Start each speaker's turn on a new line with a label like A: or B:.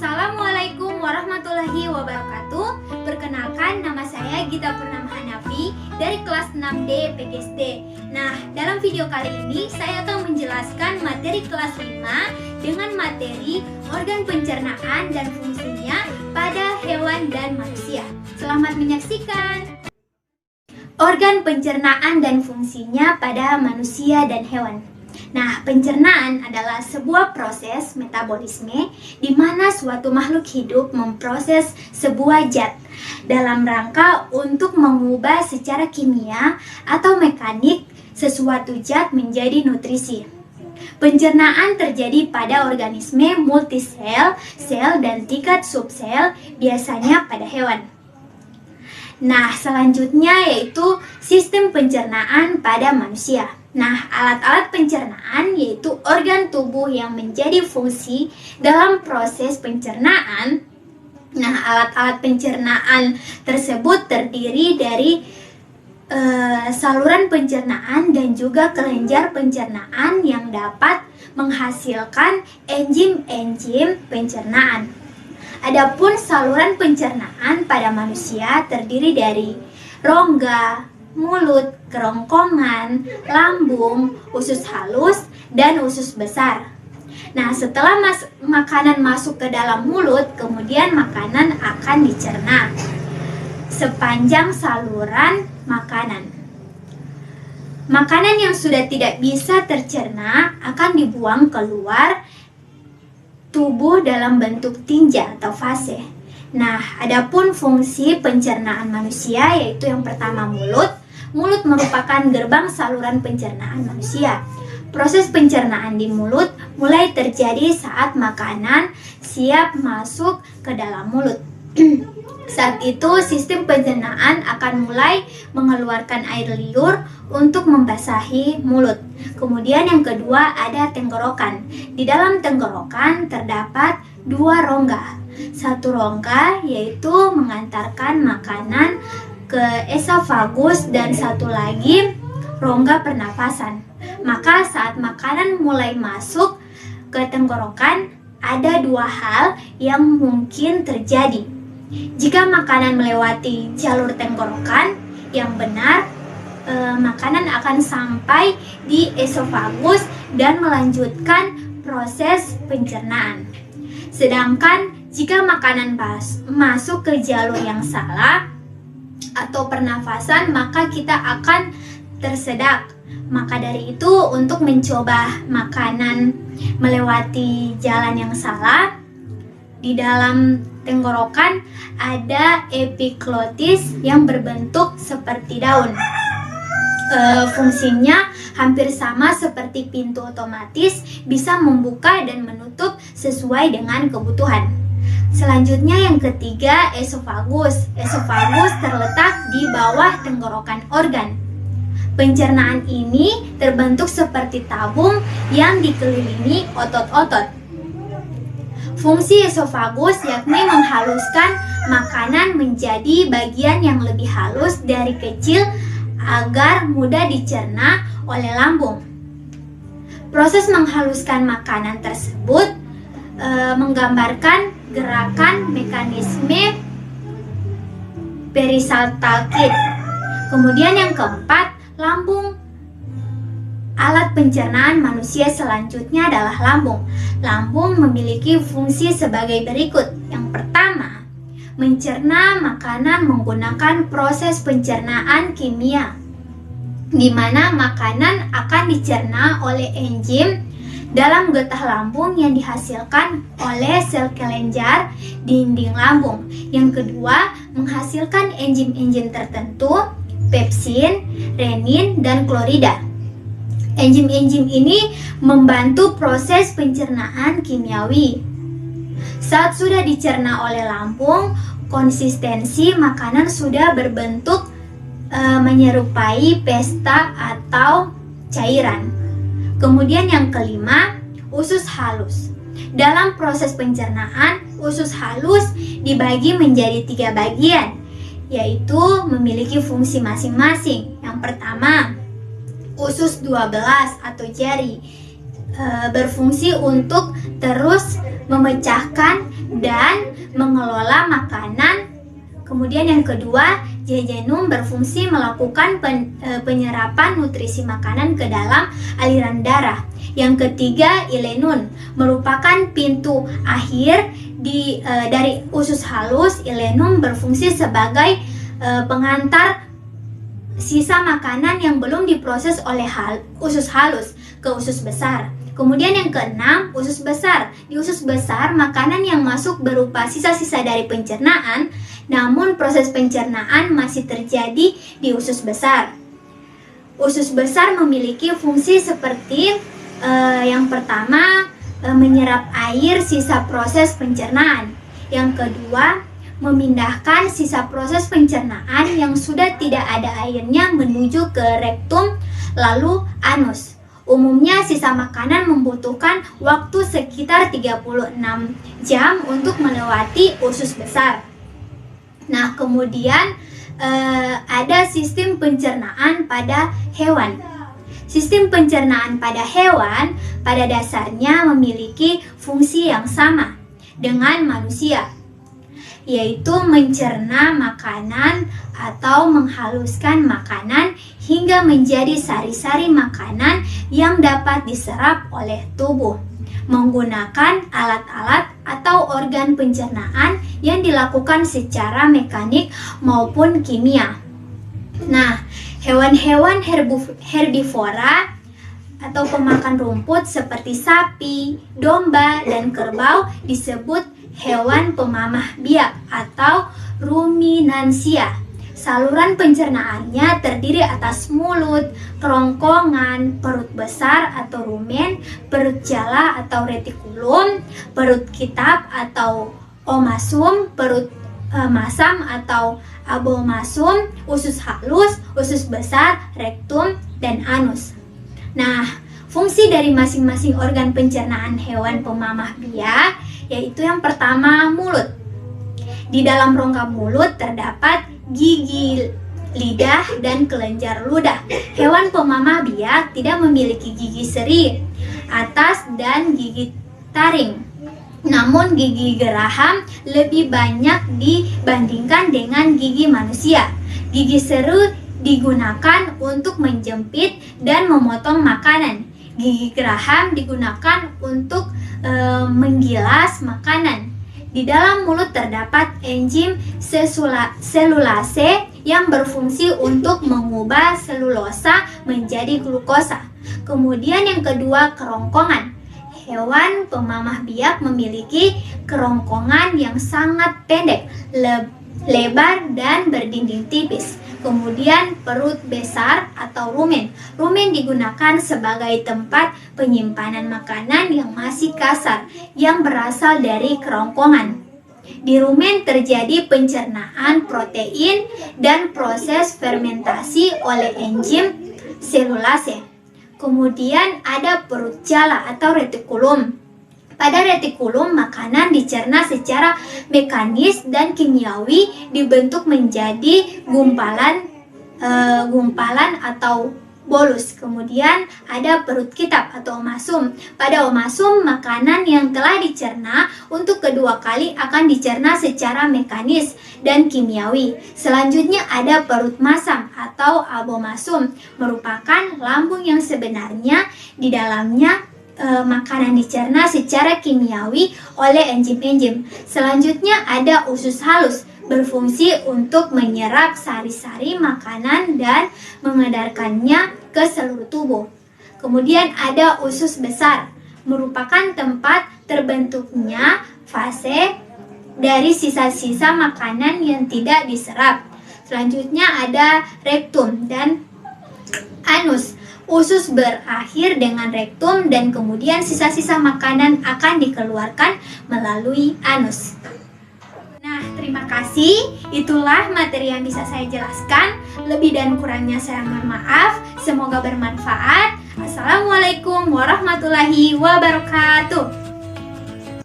A: Assalamualaikum warahmatullahi wabarakatuh. Perkenalkan, nama saya Gita Purnama Hanafi dari kelas 6D PGSD. Nah, dalam video kali ini saya akan menjelaskan materi kelas 5 dengan materi organ pencernaan dan fungsinya pada hewan dan manusia. Selamat menyaksikan. Organ pencernaan dan fungsinya pada manusia dan hewan. Nah, pencernaan adalah sebuah proses metabolisme di mana suatu makhluk hidup memproses sebuah zat dalam rangka untuk mengubah secara kimia atau mekanik sesuatu zat menjadi nutrisi. Pencernaan terjadi pada organisme multisel, sel, dan tingkat subsel, biasanya pada hewan. Nah, selanjutnya yaitu sistem pencernaan pada manusia. Nah, alat-alat pencernaan yaitu organ tubuh yang menjadi fungsi dalam proses pencernaan. Nah, alat-alat pencernaan tersebut terdiri dari saluran pencernaan dan juga kelenjar pencernaan yang dapat menghasilkan enzim-enzim pencernaan. Adapun saluran pencernaan pada manusia terdiri dari rongga, mulut, kerongkongan, lambung, usus halus, dan usus besar. Nah, setelah makanan masuk ke dalam mulut, kemudian makanan akan dicerna sepanjang saluran makanan. Makanan yang sudah tidak bisa tercerna akan dibuang keluar tubuh dalam bentuk tinja atau fase. Nah, adapun fungsi pencernaan manusia yaitu yang pertama mulut. Mulut merupakan gerbang saluran pencernaan manusia. Proses pencernaan di mulut mulai terjadi saat makanan siap masuk ke dalam mulut. Saat itu sistem pencernaan akan mulai mengeluarkan air liur untuk membasahi mulut. Kemudian yang kedua ada tenggorokan. Di dalam tenggorokan terdapat dua rongga. Satu rongga yaitu mengantarkan makanan ke esofagus dan satu lagi rongga pernapasan. Maka saat makanan mulai masuk ke tenggorokan ada dua hal yang mungkin terjadi. Jika makanan melewati jalur tenggorokan yang benar, makanan akan sampai di esofagus dan melanjutkan proses pencernaan. Sedangkan jika makanan masuk ke jalur yang salah atau pernafasan, maka kita akan tersedak. Maka dari itu, untuk mencoba makanan melewati jalan yang salah, di dalam tenggorokan ada epiglotis yang berbentuk seperti daun. Fungsinya hampir sama seperti pintu otomatis, bisa membuka dan menutup sesuai dengan kebutuhan. Selanjutnya yang ketiga, esofagus. Esofagus terletak di bawah tenggorokan organ. Pencernaan ini terbentuk seperti tabung yang dikelilingi otot-otot. Fungsi esofagus yakni menghaluskan makanan menjadi bagian yang lebih halus dari kecil agar mudah dicerna oleh lambung. Proses menghaluskan makanan tersebut menggambarkan gerakan mekanisme peristaltik. Kemudian yang keempat, lambung. Alat pencernaan manusia selanjutnya adalah lambung. Lambung memiliki fungsi sebagai berikut. Yang pertama, mencerna makanan menggunakan proses pencernaan kimia, di mana makanan akan dicerna oleh enzim dalam getah lambung yang dihasilkan oleh sel kelenjar dinding lambung. Yang kedua, menghasilkan enzim-enzim tertentu, pepsin, renin, dan klorida. Enzim-enzim ini membantu proses pencernaan kimiawi. Saat sudah dicerna oleh lambung, konsistensi makanan sudah berbentuk menyerupai pasta atau cairan. Kemudian yang kelima, usus halus. Dalam proses pencernaan, usus halus dibagi menjadi 3 bagian, yaitu memiliki fungsi masing-masing. Yang pertama, usus 12 atau jari berfungsi untuk terus memecahkan dan mengelola makanan. Kemudian yang kedua, jejunum berfungsi melakukan penyerapan nutrisi makanan ke dalam aliran darah. Yang ketiga, ileum merupakan pintu akhir dari usus halus. Ileum berfungsi sebagai pengantar sisa makanan yang belum diproses oleh usus halus ke usus besar. Kemudian yang keenam, usus besar. Di usus besar, makanan yang masuk berupa sisa-sisa dari pencernaan, namun proses pencernaan masih terjadi di usus besar. Usus besar memiliki fungsi seperti yang pertama, menyerap air sisa proses pencernaan. Yang kedua, memindahkan sisa proses pencernaan yang sudah tidak ada airnya menuju ke rektum, lalu anus. Umumnya sisa makanan membutuhkan waktu sekitar 36 jam untuk melewati usus besar. Nah, kemudian ada sistem pencernaan pada hewan. Sistem pencernaan pada hewan pada dasarnya memiliki fungsi yang sama dengan manusia, yaitu mencerna makanan atau menghaluskan makanan hingga menjadi sari-sari makanan yang dapat diserap oleh tubuh menggunakan alat-alat atau organ pencernaan yang dilakukan secara mekanik maupun kimia. Nah, hewan-hewan herbivora atau pemakan rumput seperti sapi, domba, dan kerbau disebut hewan pemamah biak atau ruminansia. Saluran pencernaannya terdiri atas mulut, kerongkongan, perut besar atau rumen, perut jala atau retikulum, perut kitab atau omasum, perut masam atau abomasum, usus halus, usus besar, rektum, dan anus. Nah, fungsi dari masing-masing organ pencernaan hewan pemamah biak yaitu yang pertama, mulut. Di dalam rongga mulut terdapat gigi, lidah, dan kelenjar ludah. Hewan pemamah biak tidak memiliki gigi seri atas dan gigi taring. Namun gigi geraham lebih banyak dibandingkan dengan gigi manusia. Gigi seri digunakan untuk menjepit dan memotong makanan. Gigi geraham digunakan untuk menggilas makanan. Di dalam mulut terdapat enzim selulase yang berfungsi untuk mengubah selulosa menjadi glukosa. Kemudian yang kedua, kerongkongan. Hewan pemamah biak memiliki kerongkongan yang sangat pendek, lebar, dan berdinding tipis. Kemudian perut besar atau rumen. Rumen digunakan sebagai tempat penyimpanan makanan yang masih kasar yang berasal dari kerongkongan. Di rumen terjadi pencernaan protein dan proses fermentasi oleh enzim selulase. Kemudian ada perut jala atau retikulum. Pada retikulum, makanan dicerna secara mekanis dan kimiawi dibentuk menjadi gumpalan atau bolus. Kemudian ada perut kitab atau omasum. Pada omasum, makanan yang telah dicerna untuk kedua kali akan dicerna secara mekanis dan kimiawi. Selanjutnya ada perut masam atau abomasum, merupakan lambung yang sebenarnya di dalamnya makanan dicerna secara kimiawi oleh enzim-enzim. Selanjutnya ada usus halus, berfungsi untuk menyerap sari-sari makanan dan mengedarkannya ke seluruh tubuh. Kemudian ada usus besar, merupakan tempat terbentuknya fase dari sisa-sisa makanan yang tidak diserap. Selanjutnya ada rektum dan anus. Usus berakhir dengan rektum dan kemudian sisa-sisa makanan akan dikeluarkan melalui anus. Nah, terima kasih. Itulah materi yang bisa saya jelaskan. Lebih dan kurangnya saya mohon maaf. Semoga bermanfaat. Assalamualaikum warahmatullahi wabarakatuh.